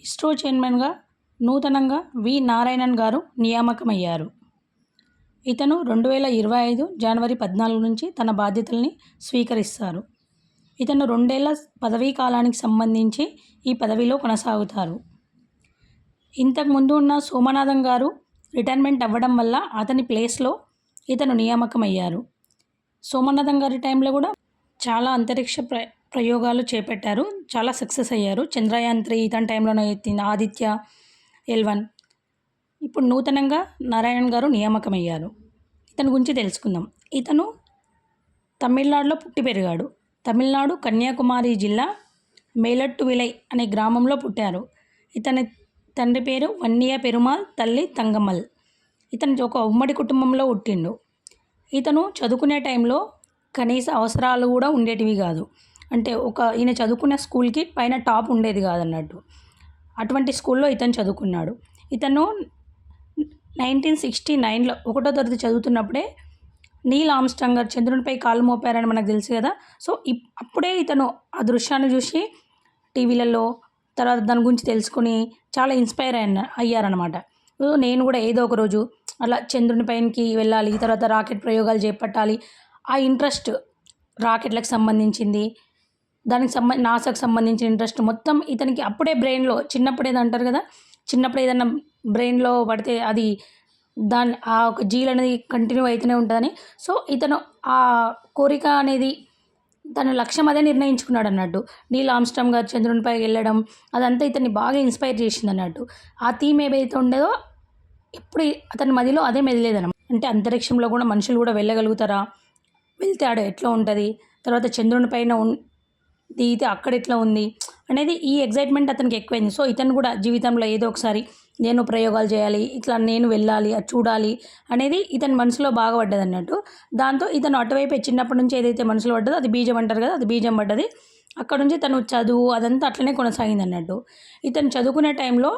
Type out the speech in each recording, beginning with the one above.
ఇస్రో చైర్మన్గా నూతనంగా వి నారాయణన్ గారు నియామకమయ్యారు. ఇతను 2025 జనవరి 14 నుంచి తన బాధ్యతల్ని స్వీకరిస్తారు. ఇతను 2 ఏళ్ల పదవీ కాలానికి సంబంధించి ఈ పదవిలో కొనసాగుతారు. ఇంతకుముందు ఉన్న సోమనాథన్ గారు రిటైర్మెంట్ అవ్వడం వల్ల అతని ప్లేస్లో ఇతను నియామకమయ్యారు. సోమనాథన్ గారి టైంలో కూడా చాలా అంతరిక్ష ప్రయోగాలు చేపట్టారు. చాలా సక్సెస్ అయ్యారు. చంద్రయాన్ 3 ఇతని టైంలోనే ఎత్తింది. ఆదిత్య L1. ఇప్పుడు నూతనంగా నారాయణన్ గారు నియామకమయ్యారు. ఇతని గురించి తెలుసుకుందాం. ఇతను తమిళనాడులో పుట్టి పెరిగాడు. తమిళనాడు కన్యాకుమారి జిల్లా మేలట్టువిలై అనే గ్రామంలో పుట్టారు. ఇతని తండ్రి పేరు వన్నియ పెరుమాల్, తల్లి తంగమ్మల్. ఇతను ఒక ఉమ్మడి కుటుంబంలో పుట్టిండు. ఇతను చదువుకునే టైంలో కనీస అవసరాలు కూడా ఉండేటివి కాదు. అంటే ఈయన చదువుకున్న స్కూల్కి పైన టాప్ ఉండేది కాదన్నట్టు. అటువంటి స్కూల్లో ఇతను చదువుకున్నాడు. ఇతను 1969లో 1వ తరగతి చదువుతున్నప్పుడే నీల్ ఆర్మ్స్ట్రాంగ్ గారు చంద్రునిపై కాలు మోపారని మనకు తెలుసు కదా. సో అప్పుడే ఇతను ఆ దృశ్యాన్ని చూసి టీవీలలో తర్వాత దాని గురించి తెలుసుకొని చాలా ఇన్స్పైర్ అయ్యారనమాట. నేను కూడా ఏదో ఒక రోజు అలా చంద్రుని పైనకి వెళ్ళాలి, తర్వాత రాకెట్ ప్రయోగాలు చేపట్టాలి. ఆ ఇంట్రెస్ట్ రాకెట్లకు సంబంధించింది, దానికి నాసాకు సంబంధించిన ఇంట్రెస్ట్ మొత్తం ఇతనికి అప్పుడే బ్రెయిన్లో చిన్నప్పుడు ఏదో అంటారు కదా, చిన్నప్పుడు ఏదన్నా బ్రెయిన్లో పడితే అది ఆ ఒక జీల్ అనేది కంటిన్యూ అవుతూనే ఉంటుందని. సో ఇతను ఆ కోరిక అనేది తన లక్ష్యం అదే నిర్ణయించుకున్నాడు అన్నట్టు. నీల్ ఆర్మ్స్ట్రాంగ్ గారు చంద్రునిపైకి వెళ్ళడం అదంతా ఇతన్ని బాగా ఇన్స్పైర్ చేసింది అన్నట్టు. ఆ థీమ్ ఏదైతే ఉండేదో ఎప్పుడు అతని మదిలో అదే మెదిలేదన్నమాట. అంటే అంతరిక్షంలో కూడా మనుషులు కూడా వెళ్ళగలుగుతారా, వెళ్తే ఆడ ఎట్లా ఉంటుంది, తర్వాత చంద్రుని పైన దిగితే అక్కడ ఎట్లా ఉంది అనేది ఈ ఎగ్జైట్మెంట్ అతనికి ఎక్కువైంది. సో ఇతను కూడా జీవితంలో ఏదో ఒకసారి నేను ప్రయోగాలు చేయాలి, ఇట్లా నేను వెళ్ళాలి, అది చూడాలి అనేది ఇతని మనసులో బాగా పడ్డది అన్నట్టు. దాంతో ఇతను అటువైపే చిన్నప్పటి నుంచి ఏదైతే మనసులో పడ్డదో అది బీజం అంటారు కదా, అది బీజం పడ్డది. అక్కడ నుంచి తను చదువు అదంతా అట్లనే కొనసాగింది అన్నట్టు. ఇతను చదువుకునే టైంలో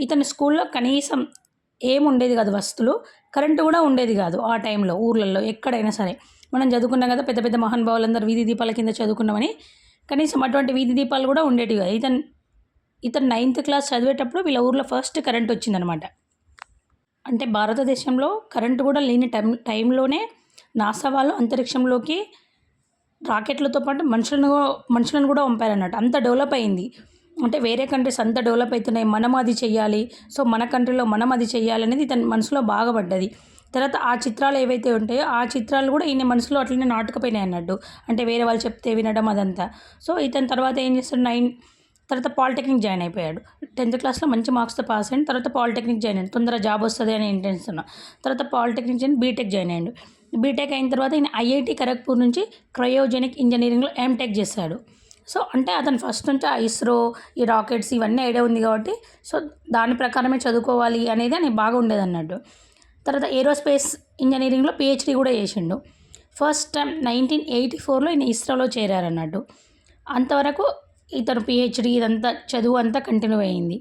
ఇతని స్కూల్లో కనీసం ఏముండేది కాదు వస్తువులు, కరెంటు కూడా ఉండేది కాదు ఆ టైంలో. ఊర్లలో ఎక్కడైనా సరే మనం చదువుకున్నాం కదా, పెద్ద పెద్ద మహానుభావులందరూ వీధి దీపాల కింద చదువుకున్నామని, కనీసం అటువంటి వీధి దీపాలు కూడా ఉండేటివి కాదు. ఇతను 9th క్లాస్ చదివేటప్పుడు వీళ్ళ ఊర్లో ఫస్ట్ కరెంట్ వచ్చిందనమాట. అంటే భారతదేశంలో కరెంటు కూడా లేని టైంలోనే నాసా వాళ్ళు అంతరిక్షంలోకి రాకెట్లతో పాటు మనుషులను కూడా పంపారన్నట్టు. అంత డెవలప్ అయింది. అంటే వేరే కంట్రీస్ అంత డెవలప్ అవుతున్నాయి, మనం అది చెయ్యాలి, సో మన కంట్రీలో మనం అది చెయ్యాలి అనేది ఇతని మనసులో బాగా పడ్డది. తర్వాత ఆ చిత్రాలు ఏవైతే ఉంటాయో ఆ చిత్రాలు కూడా ఈయన మనసులో అట్లనే నాటుకుపోయినాయి అన్నట్టు. అంటే వేరే వాళ్ళు చెప్తే వినడం అదంతా. సో ఇతని తర్వాత ఏం చేస్తాడు, తర్వాత పాలిటెక్నిక్ జాయిన్ అయిపోయాడు. 10th క్లాస్లో మంచి మార్క్స్తో పాస్ అయ్యాడు. తర్వాత పాలిటెక్నిక్ జాయిన్ అయ్యాడు. తొందరగా జాబ్ వస్తుంది అని ఇంటెన్షన్. తర్వాత పాలిటెక్నిక్ జాయిన్ బీటెక్ జాయిన్ అయ్యాడు. బీటెక్ అయిన తర్వాత ఈయన ఐఐటి ఖరగ్పూర్ నుంచి క్రయోజెనిక్ ఇంజనీరింగ్లో ఎంటెక్ చేశాడు. సో అంటే అతను ఫస్ట్ నుంచి ఆ ఇస్రో, ఈ రాకెట్స్ ఇవన్నీ ఐడియా ఉంది కాబట్టి సో దాని ప్రకారమే చదువుకోవాలి అనేది అని బాగా ఉండేది అన్నట్టు. తర్వాత ఏరోస్పేస్ ఇంజనీరింగ్లో PhD కూడా చేసిండు. ఫస్ట్ టైం 1984లో ఈయన ఇస్రోలో చేరారన్నట్టు. అంతవరకు ఇతను PhD ఇదంతా చదువు అంతా కంటిన్యూ అయ్యింది.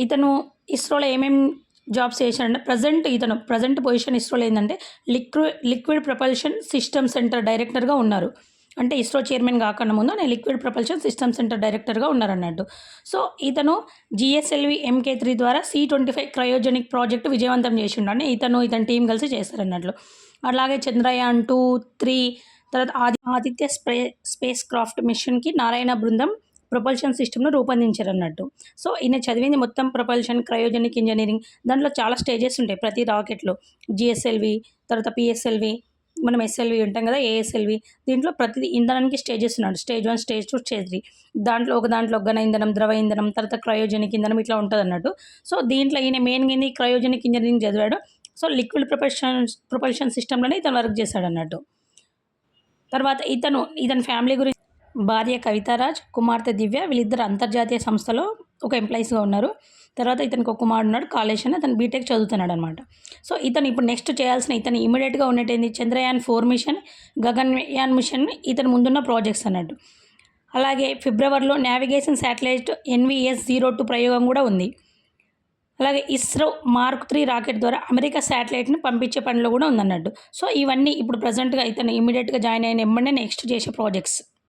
ఇతను ఇస్రోలో ఏమేమి జాబ్స్ చేశాడంటే ప్రజెంట్ పొజిషన్ ఇస్రోలో ఏంటంటే లిక్విడ్ ప్రపల్షన్ సిస్టమ్ సెంటర్ డైరెక్టర్గా ఉన్నారు. అంటే ఇస్రో చైర్మన్ కాకుండా ముందు నేను లిక్విడ్ ప్రపల్షన్ సిస్టమ్ సెంటర్ డైరెక్టర్గా ఉన్నారన్నట్టు. సో ఇతను GSLV MK3 ద్వారా C-25 క్రయోజెనిక్ ప్రాజెక్టు విజయవంతం చేసిండు. అని ఇతని టీం కలిసి చేస్తారన్నట్లు. అలాగే చంద్రయాన్ 2, 3 తర్వాత ఆదిత్య స్పేస్ క్రాఫ్ట్ మిషన్కి నారాయణ బృందం ప్రొపల్షన్ సిస్టమ్ను రూపొందించారన్నట్టు. సో ఈయన చదివింది మొత్తం ప్రపల్షన్ క్రయోజెనిక్ ఇంజనీరింగ్. దాంట్లో చాలా స్టేజెస్ ఉంటాయి ప్రతి రాకెట్లో. GSLV, తర్వాత PSLV, మనం SLV ఉంటాం కదా, ASLV. దీంట్లో ప్రతి ఇంధనానికి స్టేజెస్ ఉన్నాడు. Stage 1, stage 2, stage 3. దాంట్లో ఘన ఇంధనం, ద్రవ ఇంధనం, తర్వాత క్రయోజెనిక్ ఇంధనం ఇట్లా ఉంటుంది అన్నట్టు. సో దీంట్లో ఈయన మెయిన్గా ఏంది క్రయోజెనిక్ ఇంజనీరింగ్ చదివాడు. సో లిక్విడ్ ప్రొపల్షన్ సిస్టంలోనే ఇతను వర్క్ చేశాడు అన్నట్టు. తర్వాత ఇతని ఫ్యామిలీ గురించి భార్య కవితారాజ్, కుమార్తె దివ్య, వీళ్ళిద్దరు అంతర్జాతీయ సంస్థలో ఒక ఎంప్లాయీస్గా ఉన్నారు. తర్వాత ఇతనికి ఒక కుమారుడు ఉన్నాడు, కాలేష్ అని. అతను బీటెక్ చదువుతున్నాడు అనమాట. సో ఇతను ఇప్పుడు నెక్స్ట్ చేయాల్సిన ఇమీడియట్గా ఉన్నట్టేంది చంద్రయాన్ 4 మిషన్, గగన్యాన్ మిషన్ ఇతను ముందున్న ప్రాజెక్ట్స్ అన్నట్టు. అలాగే ఫిబ్రవరిలో నావిగేషన్ శాటిలైట్ NVS-02 ప్రయోగం కూడా ఉంది. అలాగే ఇస్రో మార్క్ 3 రాకెట్ ద్వారా అమెరికా శాటిలైట్ని పంపించే పనిలో కూడా ఉందన్నట్టు. సో ఇవన్నీ ఇప్పుడు ప్రజెంట్గా ఇతను ఇమీడియట్గా జాయిన్ అయిన నెక్స్ట్ చేసే ప్రాజెక్ట్స్.